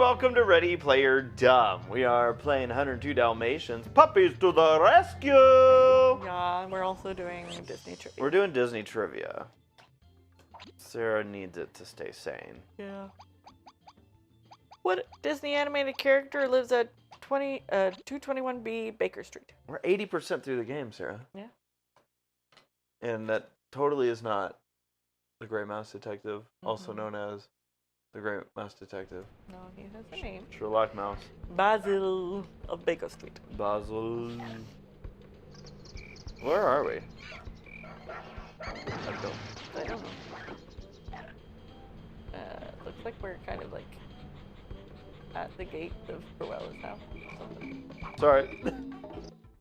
welcome to Ready Player Dumb. We are playing 102 Dalmatians. Puppies to the rescue! Yeah, and we're also doing Disney trivia. We're doing Disney trivia. Sarah needs it to stay sane. Yeah. What Disney animated character lives at 221B Baker Street? We're 80% through the game, Sarah. Yeah. And that totally is not the Gray Mouse Detective, also known as the Gray Mouse Detective. No, he has a name. Sherlock Mouse. Basil of Baker Street. Basil. Where are we? I don't know. Looks like we're kind of like at the gate of Cruella's house or something. Sorry.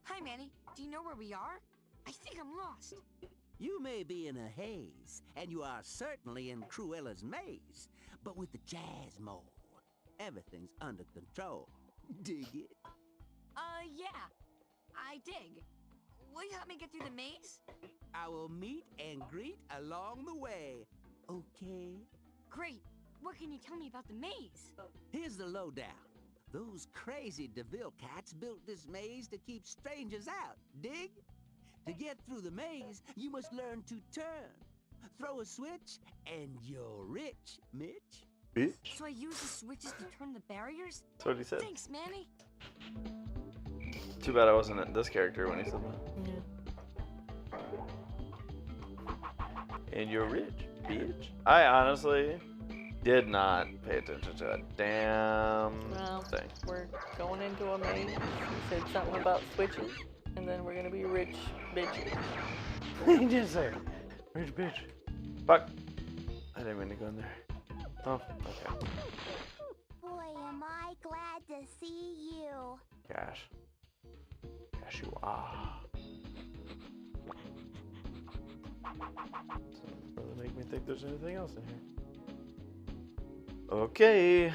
Hi, Manny. Do you know where we are? I think I'm lost. You may be in a haze, and you are certainly in Cruella's maze. But with the jazz mole, everything's under control. Dig it? Yeah. I dig. Will you help me get through the maze? I will meet and greet along the way. Okay? Great. What can you tell me about the maze? Here's the lowdown. Those crazy DeVille cats built this maze to keep strangers out. Dig? To get through the maze, you must learn to turn. Throw a switch, and you're rich, Mitch. Bitch. So I use the switches to turn the barriers? That's what he said. Thanks, Manny. Too bad I wasn't this character when he said that. Yeah. And you're rich, bitch. I honestly did not pay attention to a damn thing. We're going into a maze. He said something about switches, and then we're gonna be rich bitches. He did say rich bitch. Fuck. I didn't mean to go in there. Oh, okay. Boy, am I glad to see you. Gosh. Gosh, you are. Doesn't really make me think there's anything else in here. Okay.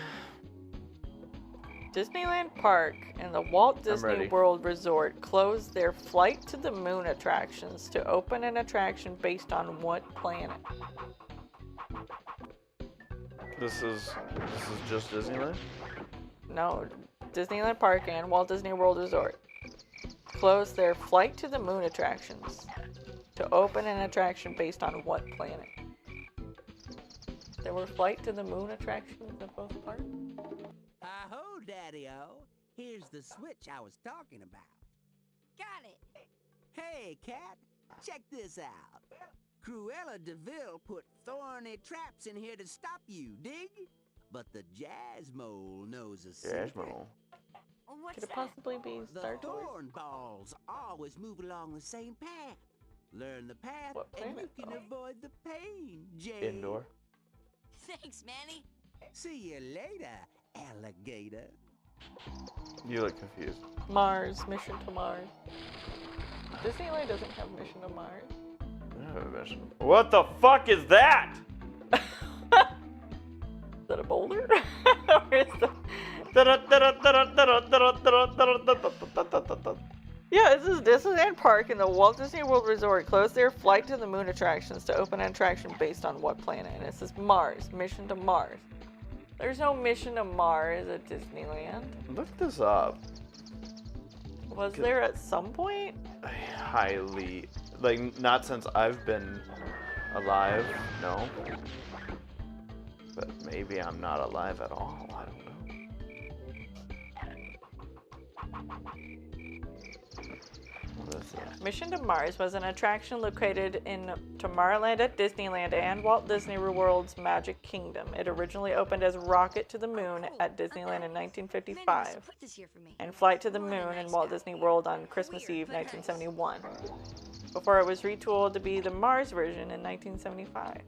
Disneyland Park and the Walt Disney ready. World Resort closed their Flight to the Moon attractions to open an attraction based on what planet? This is just Disneyland? No, Disneyland Park and Walt Disney World Resort closed their Flight to the Moon attractions to open an attraction based on what planet? There were Flight to the Moon attractions at both parks? Hi-ho, Daddy-O. Here's the switch I was talking about. Got it. Hey, cat, check this out. Cruella DeVille put thorny traps in here to stop you, dig? But the jazz mole knows a secret. Jazz Mole. What's Could it that? possibly be The Star Tours? thorn balls always move along the same path. Learn the path, What and you planet, can though? avoid the pain, Jane. Indoor. Thanks, Manny. See you later, alligator. You look confused. Mars, Mission to Mars. Disneyland doesn't have Mission to Mars. What the fuck is that? Is that a boulder? Or is the... Yeah, this is Disneyland Park and the Walt Disney World Resort closed their Flight to the Moon attractions to open an attraction based on what planet? And it says Mars, Mission to Mars. There's no Mission to Mars at Disneyland. Look this up. Was there at some point? Highly, like, not since I've been alive, no. But maybe I'm not alive at all, I don't know. What is this? Mission to Mars was an attraction located in Tomorrowland at Disneyland and Walt Disney World's Magic Kingdom. It originally opened as Rocket to the Moon at Disneyland in Manny, 1955 put this here for me. and Flight to the Moon in Walt Disney World on Christmas Eve 1971, before it was retooled to be the Mars version in 1975.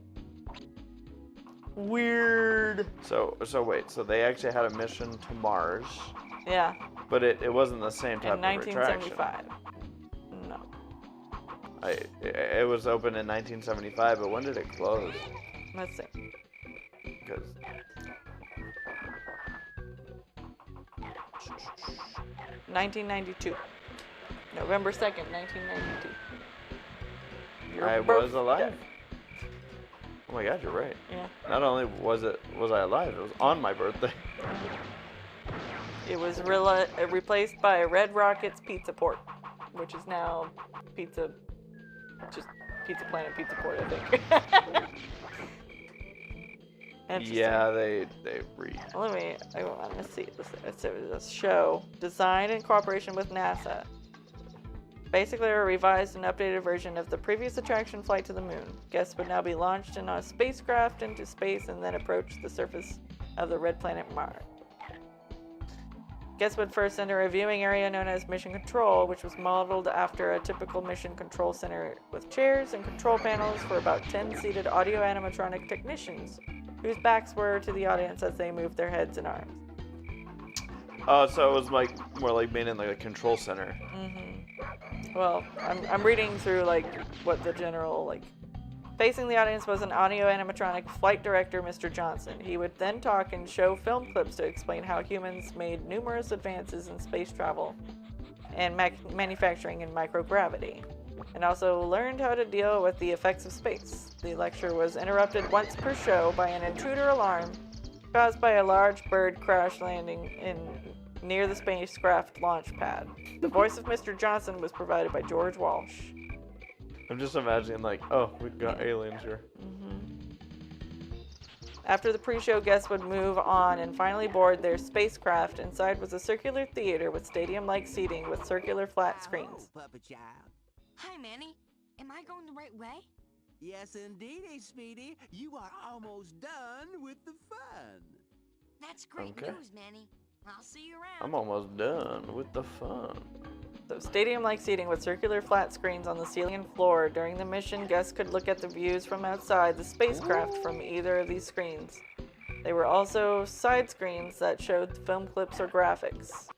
Weird. So wait, so they actually had a mission to Mars, Yeah, but it wasn't the same type in of attraction. 1975. No. It was open in 1975, but when did it close? Let's see. Because 1992. November 2nd, 1992. Your I was birthday. alive. Oh my god, you're right. Yeah. Not only was I alive, it was on my birthday. It was replaced by Red Rocket's Pizza Port, which is now Pizza Planet Pizza Port, I think. Interesting. Yeah, they I want to see this. It's a show designed in cooperation with NASA. Basically, a revised and updated version of the previous attraction, Flight to the Moon. Guests would now be launched in a spacecraft into space and then approach the surface of the red planet Mars. Guests would first enter a viewing area known as Mission Control, which was modeled after a typical mission control center with chairs and control panels for about 10 seated audio animatronic technicians, whose backs were to the audience as they moved their heads and arms. Oh, so it was like more like being in like a control center. Well, I'm reading through like what the general like. Facing the audience was an audio animatronic flight director, Mr. Johnson. He would then talk and show film clips to explain how humans made numerous advances in space travel and manufacturing in microgravity, and also learned how to deal with the effects of space. The lecture was interrupted once per show by an intruder alarm caused by a large bird crash landing near the spacecraft launch pad. The voice of Mr. Johnson was provided by George Walsh. I'm just imagining like, oh, we've got aliens here. After the pre-show, guests would move on and finally board their spacecraft. Inside was a circular theater with stadium-like seating with circular flat screens. Oh, Puppet Child. Hi, Manny. Am I going the right way? Yes, indeedy, Speedy. You are almost done with the fun. That's great Okay. news, Manny. I'll see you around. I'm almost done with the fun. So stadium-like seating with circular flat screens on the ceiling and floor. During the mission, guests could look at the views from outside the spacecraft from either of these screens. They were also side screens that showed film clips or graphics.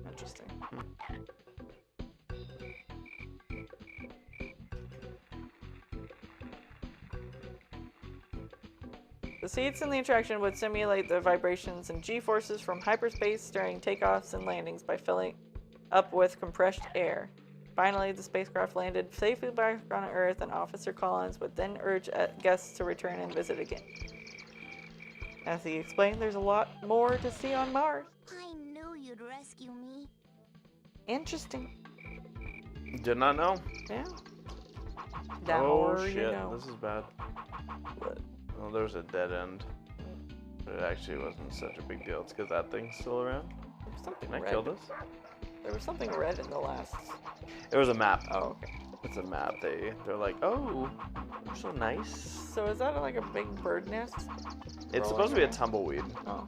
Interesting. The seats in the attraction would simulate the vibrations and G-forces from hyperspace during takeoffs and landings by filling up with compressed air. Finally, the spacecraft landed safely back on Earth, and Officer Collins would then urge guests to return and visit again. As he explained, there's a lot more to see on Mars. I knew you'd rescue me. Interesting. Did not know. Yeah. Oh Now shit, you know. this is bad. Well, there's a dead end. But it actually wasn't such a big deal. It's because that thing's still around. Something Can I red. kill this? There was something red in the last. It was a map. Oh, okay. It's a map. They're like, oh, you're so nice. So is that like a big bird nest? It's supposed to be a tumbleweed. Oh.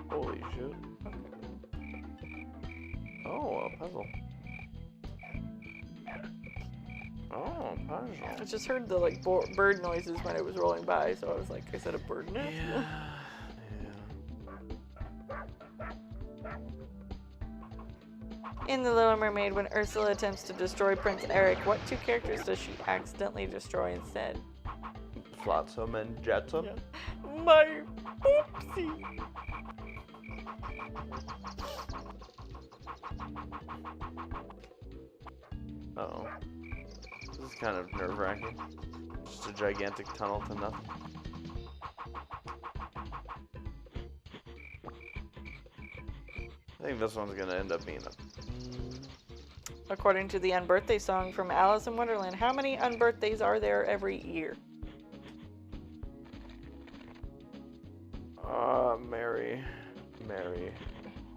Holy shit. Oh, a puzzle. Oh, a puzzle. I just heard the like bird noises when it was rolling by, so I was like, is that a bird nest? Yeah. In The Little Mermaid, when Ursula attempts to destroy Prince Eric, what two characters does she accidentally destroy instead? Flotsam and Jetsam. My oopsie! Uh-oh. This is kind of nerve-wracking. Just a gigantic tunnel to nothing. I think this one's gonna end up being a... According to the unbirthday song from Alice in Wonderland, how many unbirthdays are there every year? Mary.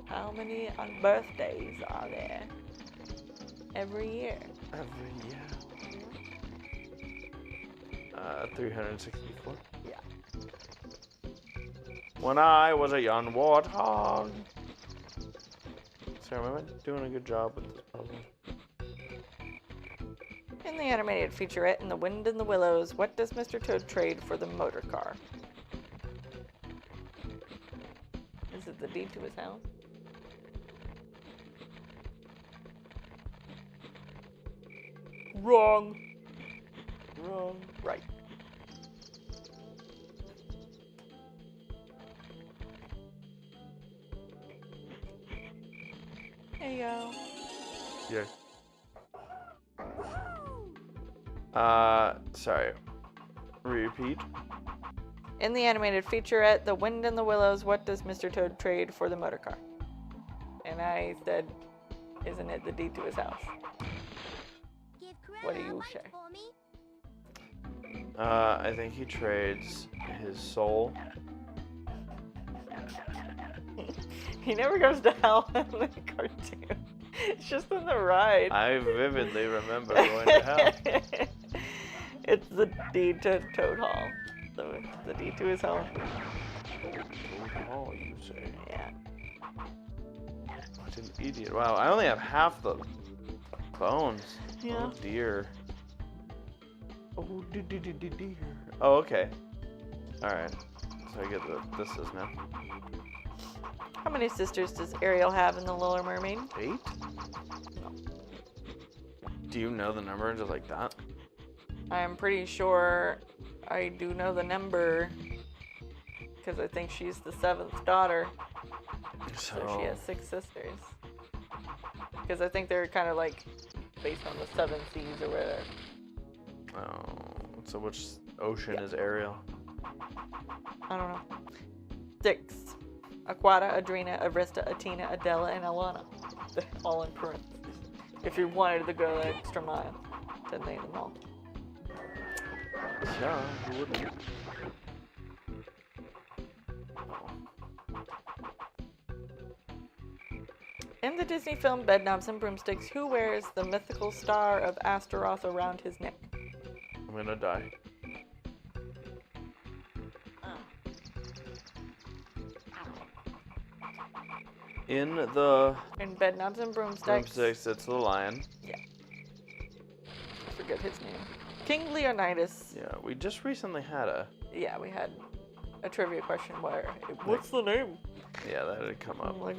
How many unbirthdays are there every year? Every year. 364. Yeah. When I was a young warthog. Sarah, am I doing a good job with this puzzle? In the animated featurette In the Wind and the Willows, what does Mr. Toad trade for the motor car? Is it the deed to his house? Wrong. Wrong. Right. There you go. Yeah. Sorry. Repeat. In the animated featurette, The Wind in the Willows, what does Mr. Toad trade for the motor car? And I said, isn't it the deed to his house? Give Cruella What do a you bite say? for me. I think he trades his soul. He never goes to hell in the cartoon. It's just in the ride. I vividly remember going to hell. It's the deed to Toad Hall. The deed to his home. Oh, you say. Yeah. What an idiot. Wow, I only have half the bones. Yeah. Oh dear. Oh dear. Oh, okay. Alright. So I get what this is now. How many sisters does Ariel have in The Little Mermaid? 8? No. Do you know the number just like that? I'm pretty sure I do know the number because I think she's the 7th daughter. So she has 6 sisters. Because I think they're kind of like based on the 7 seas or whatever. Oh, so which ocean is Ariel? I don't know. 6. Aquata, Adrena, Arista, Atina, Adela, and Alana. They're all in parentheses. If you wanted to go the extra mile to name them all. Yeah, who wouldn't? In the Disney film Bedknobs and Broomsticks, who wears the mythical star of Astaroth around his neck? I'm gonna die. In the In Bedknobs and Broomsticks. Broomsticks, it's the lion. I forget his name. King Leonidas. Yeah, we just recently had a. Yeah, we had a trivia question where, what's the name? Yeah, that had come up. I'm like,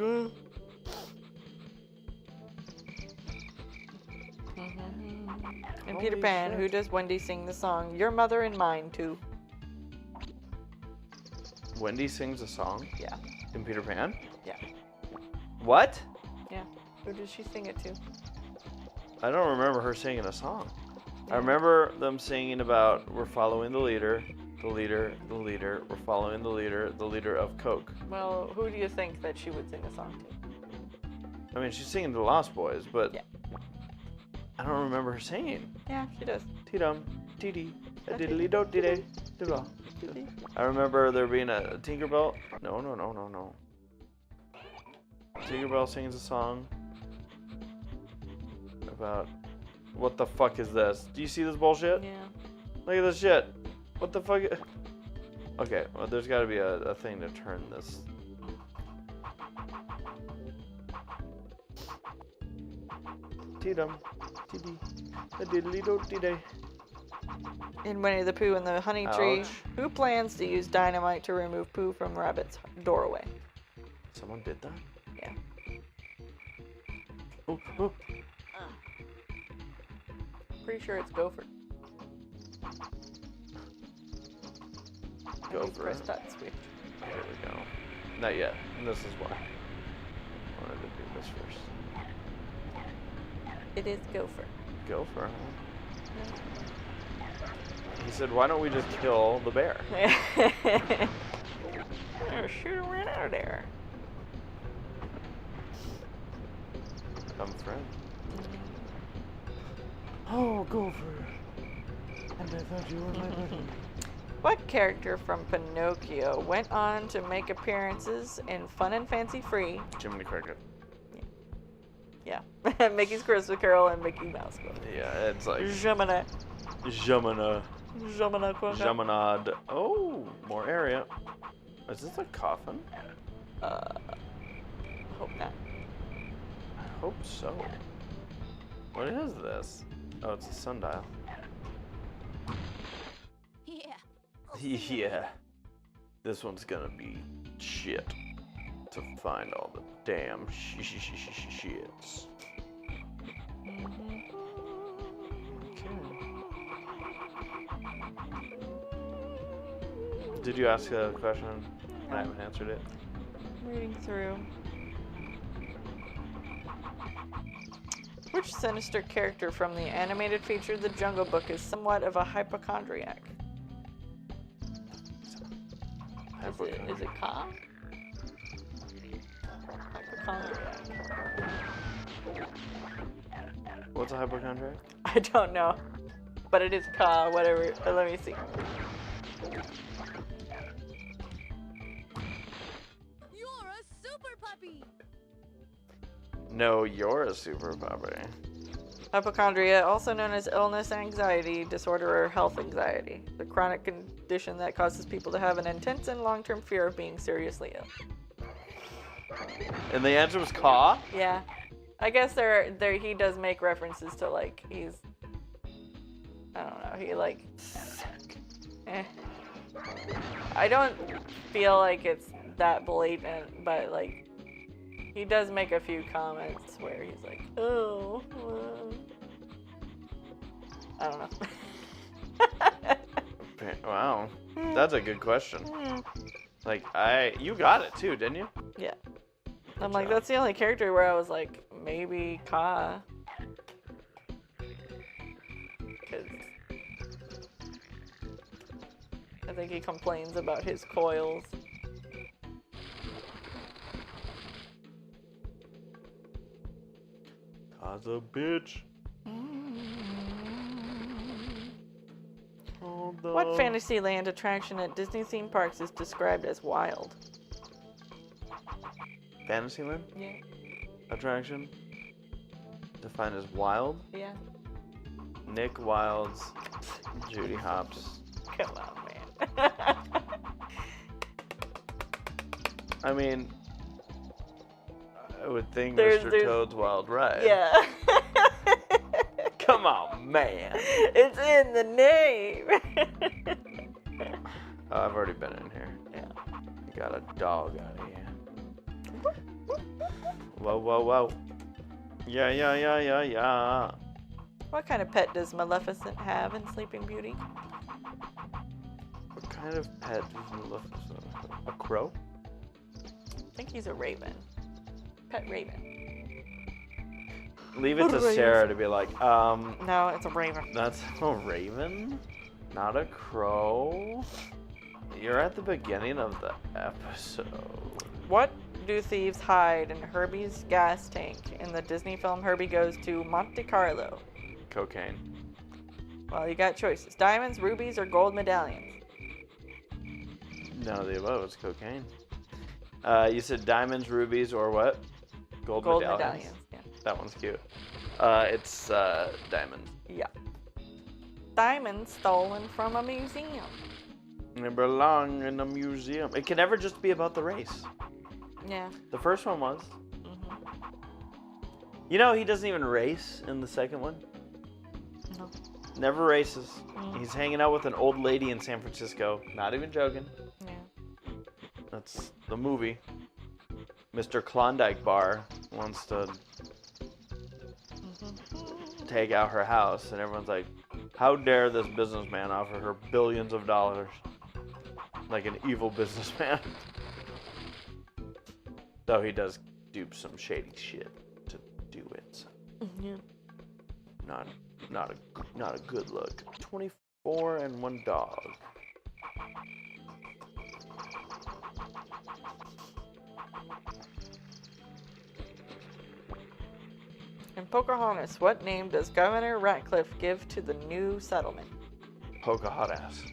In Peter Holy Pan, shit. who does Wendy sing the song Your Mother and Mine to? Wendy sings a song Yeah. in Peter Pan? Yeah. What? Yeah. Who does she sing it to? I don't remember her singing a song. Yeah. I remember them singing about we're following the leader, the leader, the leader, we're following the leader of Coke. Well, who do you think that she would sing a song to? I mean, she's singing the Lost Boys, but Yeah. I don't remember her singing. Yeah, she does. T-dum, T-dee, a diddly do dee da. I remember there being a Tinkerbell. No. Tinkerbell sings a song about what the fuck is this? Do you see this bullshit? Yeah. Look at this shit. What the fuck? Okay, well, there's got to be a thing to turn this. T-dum, T-dee, a diddly do dee day. In Winnie the Pooh and the Honey Tree, Ouch. who plans to use dynamite to remove Pooh from Rabbit's doorway? Someone did that? Yeah. Oh. Pretty sure it's Gopher. Go He's for press it. that switch. Here we go. Not yet. This is why. I wanted to do this first. It is Gopher. Go for it. He said, why don't we just kill the bear? Oh, shoot him right out of there. Come friend. Oh, Gopher. And I thought you were my buddy. What character from Pinocchio went on to make appearances in Fun and Fancy Free? Jiminy Cricket. Yeah. Mickey's Christmas Carol and Mickey Mouse Club. Yeah, it's like Jamina. Jamina. Jamina. Oh, more area. Is this a coffin? Hope not. I hope so. What is this? Oh, it's a sundial. Yeah. Yeah. This one's gonna be shit. To find all the damn shits. Okay. Did you ask a question? I haven't answered it. Reading through. Which sinister character from the animated feature The Jungle Book is somewhat of a hypochondriac? Is it Ka? Hypochondriac. What's a hypochondriac? I don't know. But it is Ka, whatever. Let me see. You're a super puppy. No, you're a super puppy. Hypochondria, also known as illness anxiety disorder or health anxiety, the chronic condition that causes people to have an intense and long-term fear of being seriously ill. And the answer was Ka? Yeah. I guess there he does make references to like he's I don't know, he like I don't feel like it's that blatant, but like he does make a few comments where he's like, oh, I don't know. Wow, that's a good question. Like, you got it too, didn't you? Yeah. I'm like, that's the only character where I was like, maybe Ka. Because I think he complains about his coils. Ka's a bitch. What Fantasyland attraction at Disney theme parks is described as wild? Fantasyland Yeah. attraction? Defined as wild? Yeah. Nick Wilde's Judy Hopps. Come on, man. I mean, I would think There's- Mr. Toad's Wild Ride. Yeah. Come on, man. It's in the name. Oh, I've already been in here. Yeah. You got a dog out of here. Whoa, whoa, whoa. Yeah. What kind of pet does Maleficent have in Sleeping Beauty? What kind of pet does Maleficent have? A crow? I think he's a raven. Pet raven. Leave it to Sarah to be like, No, it's a raven. that's a raven? Not a crow? You're at the beginning of the episode. What do thieves hide in Herbie's gas tank in the Disney film Herbie Goes to Monte Carlo? Cocaine. Well, you got choices. Diamonds, rubies, or gold medallions? None of the above. It's cocaine. You said diamonds, rubies, or what? Gold medallions. Yeah. That one's cute. It's diamonds. Yeah. Diamonds stolen from a museum. They belong in a museum. It can never just be about the race. Yeah. The first one was. Mm-hmm. You know, he doesn't even race in the second one. No. Never races. Mm. He's hanging out with an old lady in San Francisco. Not even joking. Yeah. That's the movie. Mr. Klondike Bar wants to take out her house, and everyone's like, how dare this businessman offer her billions of dollars? Like an evil businessman. Though he does do some shady shit to do it. So Yeah. not a good look. 24 and one dog. In Pocahontas, what name does Governor Ratcliffe give to the new settlement? Pocahontas.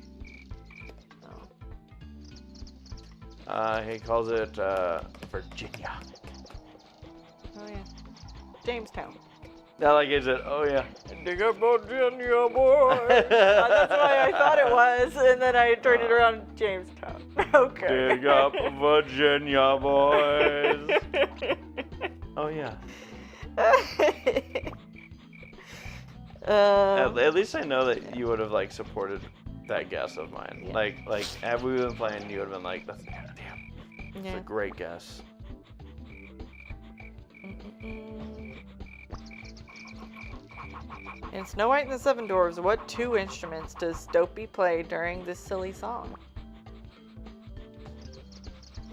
Oh. He calls it Virginia. Oh yeah. Jamestown. Not like is it? Oh yeah. Dig up Virginia, boy. That's why I thought it was, and then I turned it around. Jamestown. Okay. Dig up Virginia, boys. Oh yeah. At least I know that you would have like supported that guess of mine. Yeah. Like had we been playing, you would have been like, "That's damn, it's Yeah. a great guess." In Snow White and the Seven Dwarfs, what two instruments does Dopey play during this silly song?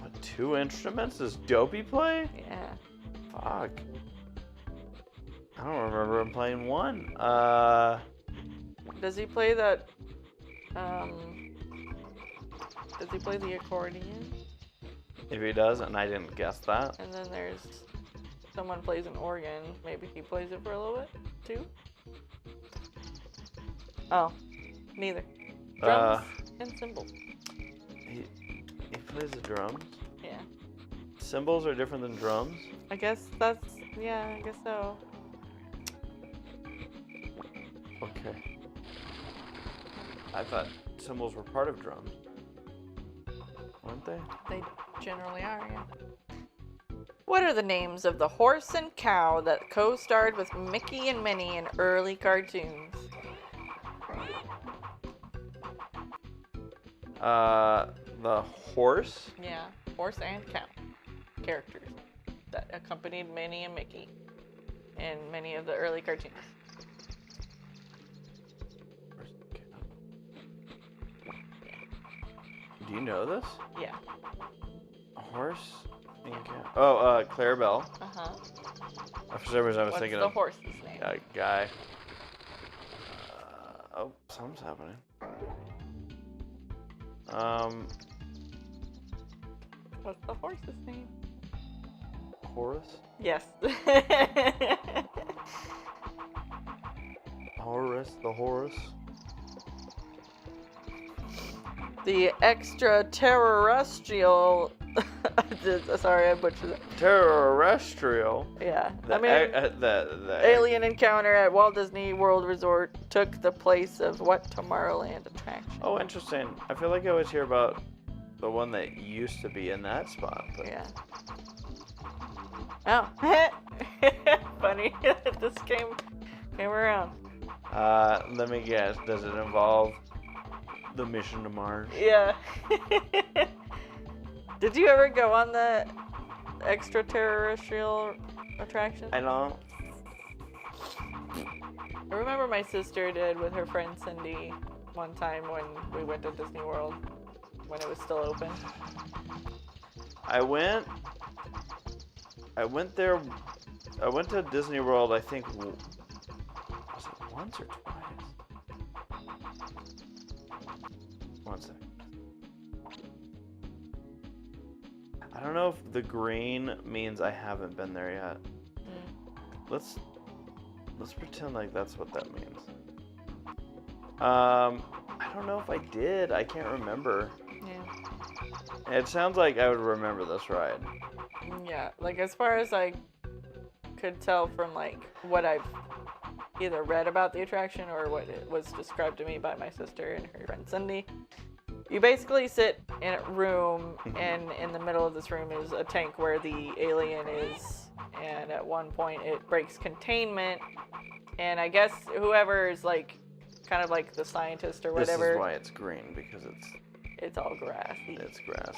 What 2 instruments does Dopey play? Yeah. Fuck. I don't remember him playing one. Does he play that? Does he play the accordion? If he does, and I didn't guess that. And then there's someone plays an organ. Maybe he plays it for a little bit too. Oh, neither. Drums and cymbals. He plays the drums. Yeah. Cymbals are different than drums. I guess that's I guess so. Okay. I thought cymbals were part of drums. Weren't they? They generally are, yeah. What are the names of the horse and cow that co-starred with Mickey and Minnie in early cartoons? The horse? Yeah, horse and cow characters that accompanied Minnie and Mickey in many of the early cartoons. Do you know this? Yeah. A horse and cow. Oh, Clarabelle. Uh-huh. For some reason I was What's thinking the of horse's name? a guy. Oh, something's happening. What's the horse's name? Horace? Yes. Horace, the Horace. The extraterrestrial. Sorry, I butchered it. Terrestrial. Yeah. The, the alien encounter at Walt Disney World Resort took the place of what Tomorrowland attraction? Oh, interesting. I feel like I always hear about the one that used to be in that spot. But Yeah. Oh. Funny. This came around. Let me guess. Does it involve the mission to Mars? Yeah. Did you ever go on the extraterrestrial attraction? I don't. I remember my sister did with her friend Cindy one time when we went to Disney World when it was still open. I went there. I went to Disney World. I think was it once or twice? One second. I don't know if the green means I haven't been there yet. Let's pretend like that's what that means. I don't know if I did. I can't remember. Yeah. It sounds like I would remember this ride. Yeah, like as far as I could tell from like what I've either read about the attraction or what it was described to me by my sister and her friend Cindy, you basically sit in a room and in the middle of this room is a tank where the alien is, and at one point it breaks containment, and I guess whoever is like kind of like the scientist or whatever. This is why it's green, because it's all grassy. it's grass,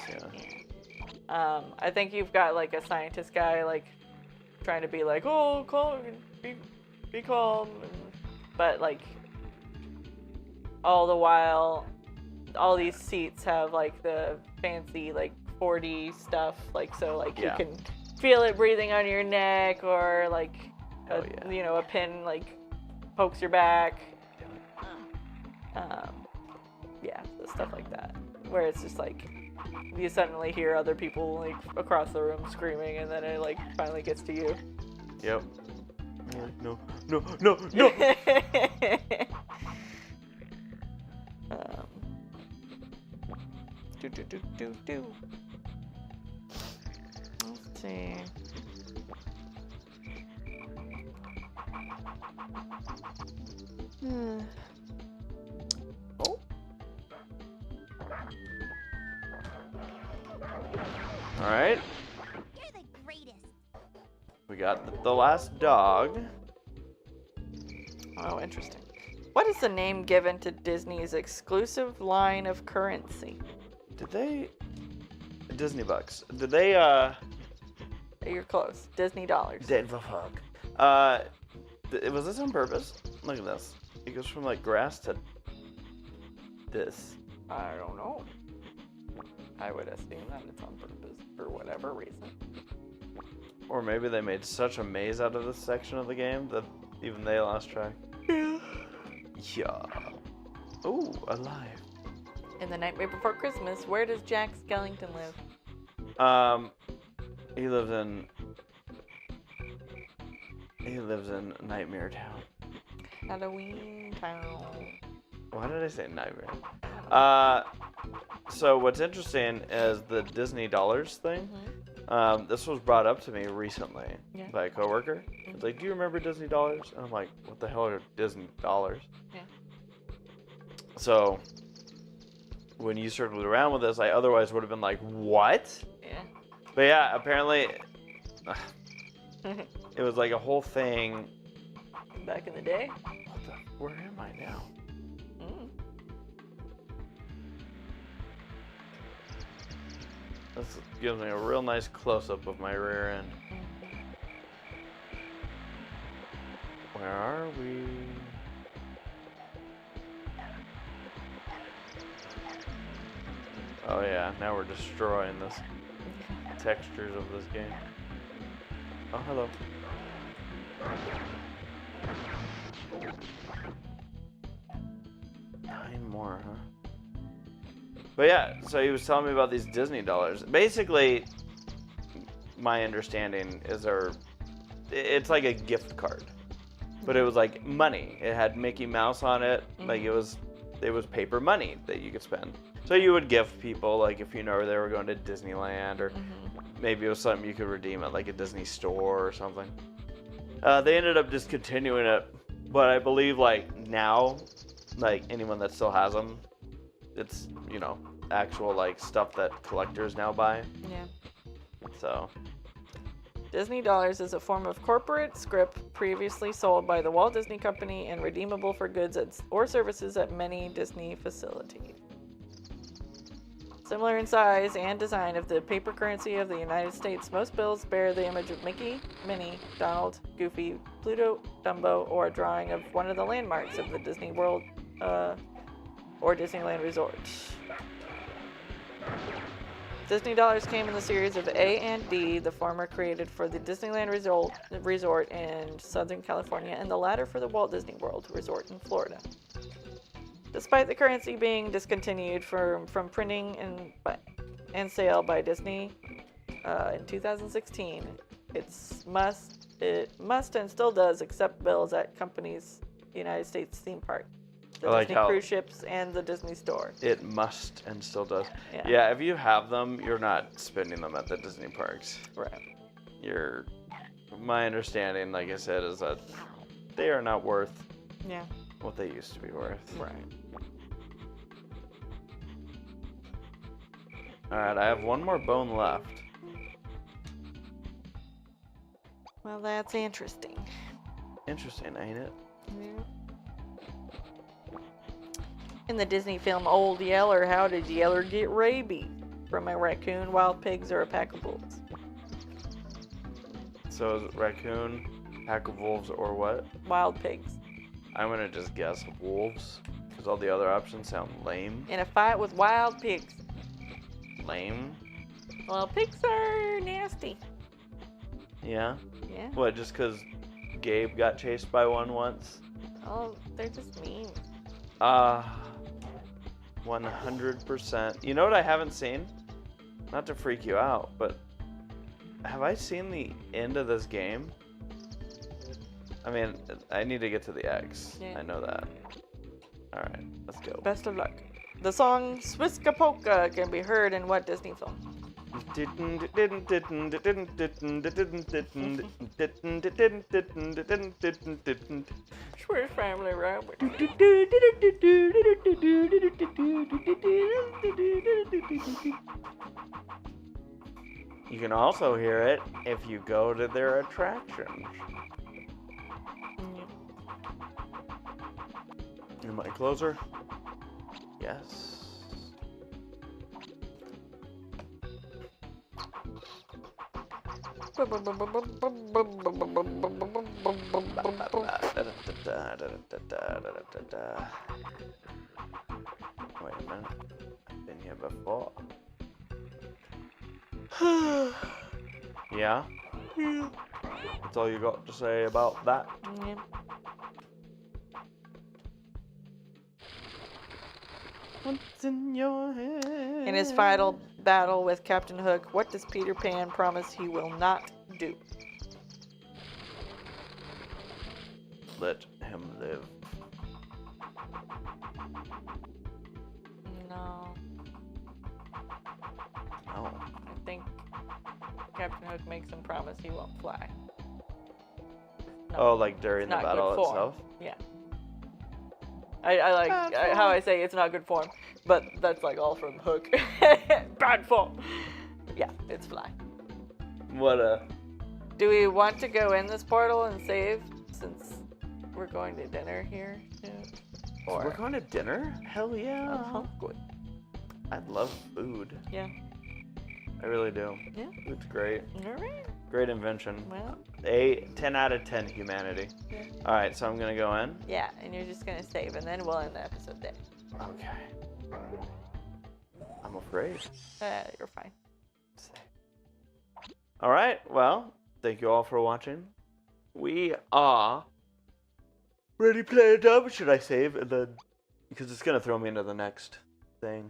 yeah. I think you've got like a scientist guy like trying to be like, oh, calm, be calm, but like all the while, all these seats have like the fancy like 4D stuff, like so like Yeah. you can feel it breathing on your neck, or like Hell yeah. you know, a pin like pokes your back. Yeah, so stuff like that, where it's just like you suddenly hear other people like across the room screaming, and then it like finally gets to you. Yep. No. Do. Let's see. Oh. All right. You're the greatest. We got the last dog. Oh, interesting. What is the name given to Disney's exclusive line of currency? Did they? Disney bucks. Did they? You're close. Disney dollars. Dead the fuck. Was this on purpose? Look at this. It goes from like grass to this. I don't know. I would assume that it's on purpose for whatever reason. Or maybe they made such a maze out of this section of the game that even they lost track. Yeah. Yeah. Ooh, alive. In The Nightmare Before Christmas, where does Jack Skellington live? He lives in Nightmare Town. Halloween Town. Why did I say Nightmare? So what's interesting is the Disney dollars thing. This was brought up to me recently by a coworker. It's like, do you remember Disney dollars? And I'm like, what the hell are Disney dollars? Yeah. So when you circled around with this, I otherwise would have been like, what? Yeah. But yeah, apparently it was like a whole thing. Back in the day? Where am I now? This gives me a real nice close-up of my rear end. Where are we? Oh yeah, now we're destroying this textures of this game. Oh, hello. Nine more, huh? But yeah, so he was telling me about these Disney dollars. Basically, my understanding is it's like a gift card. But it was like money. It had Mickey Mouse on it. Like it was paper money that you could spend. So you would gift people, like if you know they were going to Disneyland, or maybe it was something you could redeem at like a Disney store or something. They ended up discontinuing it, but I believe like now, like anyone that still has them, it's, you know, actual like stuff that collectors now buy. Yeah. So Disney dollars is a form of corporate scrip previously sold by the Walt Disney Company and redeemable for goods or services at many Disney facilities. Similar in size and design of the paper currency of the United States, most bills bear the image of Mickey, Minnie, Donald, Goofy, Pluto, Dumbo, or a drawing of one of the landmarks of the Disney World or Disneyland Resort. Disney dollars came in the series of A and D, the former created for the Disneyland Resort in Southern California, and the latter for the Walt Disney World Resort in Florida. Despite the currency being discontinued from printing and sale by Disney in 2016, it must and still does accept bills at companies' United States theme park, the like Disney cruise ships, and the Disney store. it must and still does. Yeah. Yeah, if you have them, you're not spending them at the Disney parks. Right. My understanding, like I said, is that they are not worth Yeah. what they used to be worth. Right. Alright, I have one more bone left. Well, that's interesting. Interesting, ain't it? Yeah. In the Disney film Old Yeller, how did Yeller get rabies? From a raccoon, wild pigs, or a pack of wolves? So is it raccoon, pack of wolves, or what? Wild pigs. I'm gonna just guess wolves, because all the other options sound lame. In a fight with wild pigs. Lame? Well, pigs are nasty. Yeah? Yeah. What, just because Gabe got chased by one once? Oh, they're just mean. 100%. You know what I haven't seen? Not to freak you out, but have I seen the end of this game? I mean, I need to get to the X. Yeah. I know that. Alright, let's go. Best of luck. The song Swiska Polka can be heard in what Disney film? Swiss Family Robot. You can also hear it if you go to their attractions. Am I closer? Yes. Wait a minute. I've been here before. Yeah? That's all you got to say about that? Yeah. What's in your head? In his final battle with Captain Hook, what does Peter Pan promise he will not do? Let him live. No. No. I think Captain Hook makes him promise he won't fly. No, Oh, like during it's the not battle good form. itself? Yeah. I like how I say it's not good form, but that's like all from Hook. Bad form. Yeah, it's fly. What a... Do we want to go in this portal and save since we're going to dinner here soon? We're going to dinner? Hell yeah. I'm hungry. I love food. Yeah. I really do. Yeah. Food's great. All right. Great invention. Well. 10 out of 10 humanity. Yeah. Alright, so I'm gonna go in. Yeah, and you're just gonna save, and then we'll end the episode there. Okay. I'm afraid. You're fine. Alright, well, thank you all for watching. We are Ready Player Dumb. Should I save and then... Because it's gonna throw me into the next thing.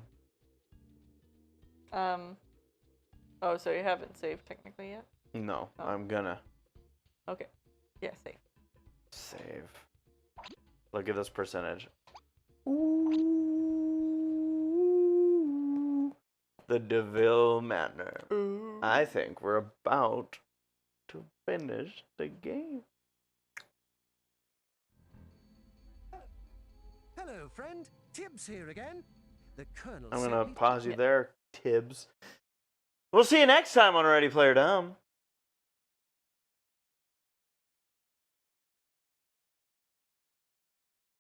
Oh, so you haven't saved technically yet? No, Oh. I'm gonna Okay. Yeah, save. save. Look at this percentage. The DeVille Manor. I think we're about to finish the game. Hello, friend. Tibbs here again. The Colonel I'm sent gonna me- pause you there, Tibbs. We'll see you next time on Ready Player Dumb.